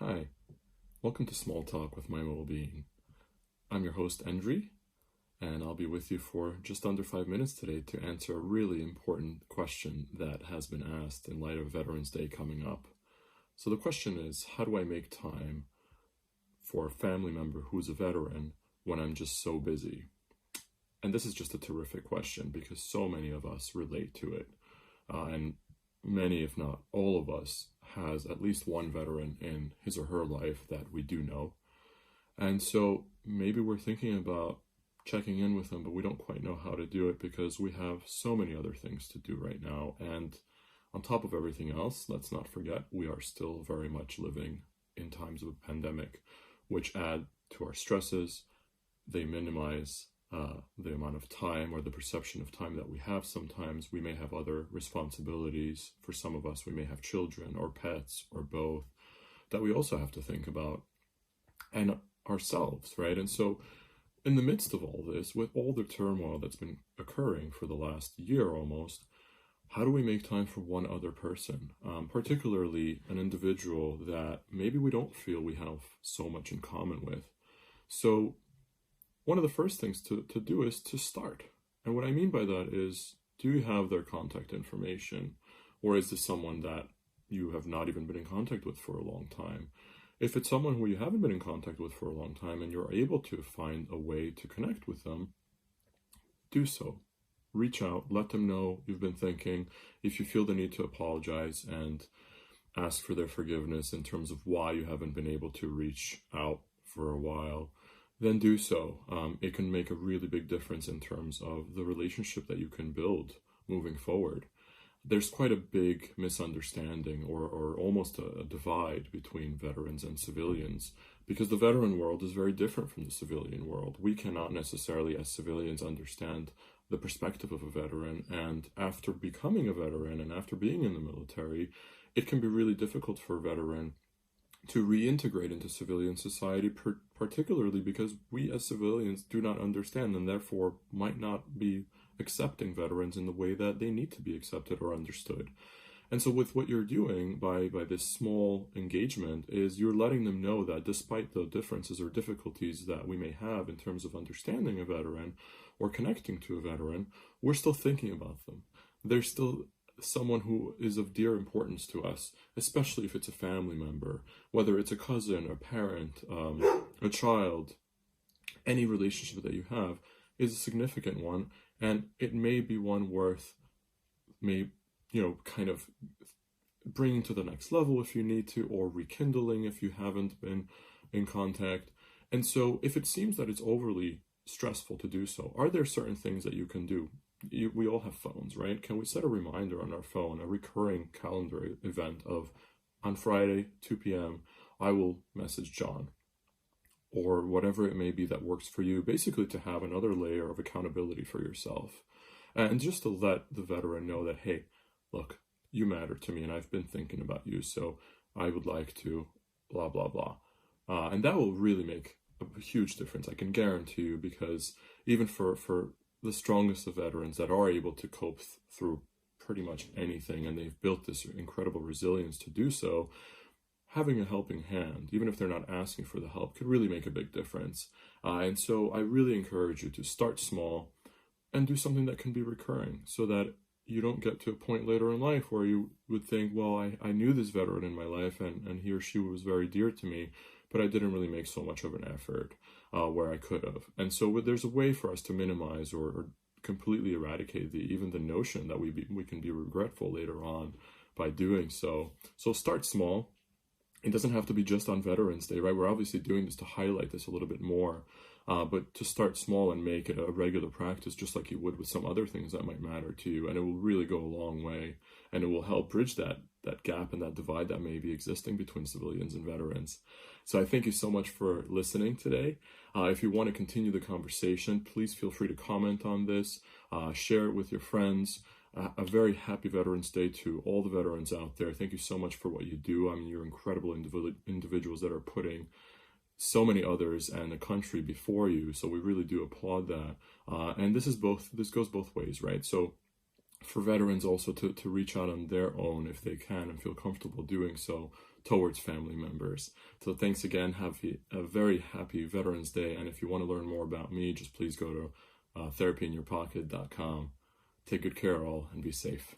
Hi, welcome to Small Talk with MyWellbeing. I'm your host, Endri, and I'll be with you for just under 5 minutes today to answer a really important question that has been asked in light of Veterans Day coming up. So the question is, how do I make time for a family member who's a veteran when I'm just so busy? And this is just a terrific question because so many of us relate to it. And many, if not all of us, has at least one veteran in his or her life that we do know. And so maybe we're thinking about checking in with them, but we don't quite know how to do it because we have so many other things to do right now. And on top of everything else, let's not forget, we are still very much living in times of a pandemic, which add to our stresses. They minimize the amount of time or the perception of time that we have. Sometimes we may have other responsibilities. For some of us, we may have children or pets or both that we also have to think about, and ourselves, right? And so in the midst of all this, with all the turmoil that's been occurring for the last year almost, how do we make time for one other person, particularly an individual that maybe we don't feel we have so much in common with? So one of the first things to do is to start. And what I mean by that is, do you have their contact information? Or is this someone that you have not even been in contact with for a long time? If it's someone who you haven't been in contact with for a long time and you're able to find a way to connect with them, do so. Reach out, let them know you've been thinking. If you feel the need to apologize and ask for their forgiveness in terms of why you haven't been able to reach out for a while, then do so. It can make a really big difference in terms of the relationship that you can build moving forward. There's quite a big misunderstanding or almost a divide between veterans and civilians because the veteran world is very different from the civilian world. We cannot necessarily, as civilians, understand the perspective of a veteran. And after becoming a veteran and after being in the military, it can be really difficult for a veteran to reintegrate into civilian society, particularly because we as civilians do not understand and therefore might not be accepting veterans in the way that they need to be accepted or understood. And so with what you're doing by this small engagement is you're letting them know that despite the differences or difficulties that we may have in terms of understanding a veteran or connecting to a veteran, we're still thinking about them. They're still someone who is of dear importance to us, especially if it's a family member, whether it's a cousin, a parent, a child. Any relationship that you have is a significant one, and it may be one worth kind of bringing to the next level if you need to, or rekindling if you haven't been in contact. And so if it seems that it's overly stressful to do so, are there certain things that you can do? We all have phones, right? Can we set a reminder on our phone, a recurring calendar event of, on Friday, 2 p.m., I will message John, or whatever it may be that works for you, basically to have another layer of accountability for yourself. And just to let the veteran know that, hey, look, you matter to me and I've been thinking about you, so I would like to blah, blah, blah. And that will really make a huge difference, I can guarantee you, because even for the strongest of veterans that are able to cope through pretty much anything, and they've built this incredible resilience to do so, having a helping hand, even if they're not asking for the help, could really make a big difference. And so I really encourage you to start small and do something that can be recurring so that you don't get to a point later in life where you would think, well, I knew this veteran in my life and he or she was very dear to me, but I didn't really make so much of an effort where I could have. And so there's a way for us to minimize or completely eradicate even the notion that we can be regretful later on by doing so. So start small. It doesn't have to be just on Veterans Day, right? We're obviously doing this to highlight this a little bit more, but to start small and make it a regular practice, just like you would with some other things that might matter to you. And it will really go a long way, and it will help bridge that gap and that divide that may be existing between civilians and veterans. So I thank you so much for listening today. If you want to continue the conversation, please feel free to comment on this, share it with your friends. A very happy Veterans Day to all the veterans out there. Thank you so much for what you do. I mean, you're incredible individuals that are putting so many others and the country before you. So we really do applaud that. And this goes both ways, right? So for veterans also to reach out on their own if they can and feel comfortable doing so towards family members. So thanks again. Have a very happy Veterans Day. And if you want to learn more about me, just please go to therapyinyourpocket.com. Take good care all and be safe.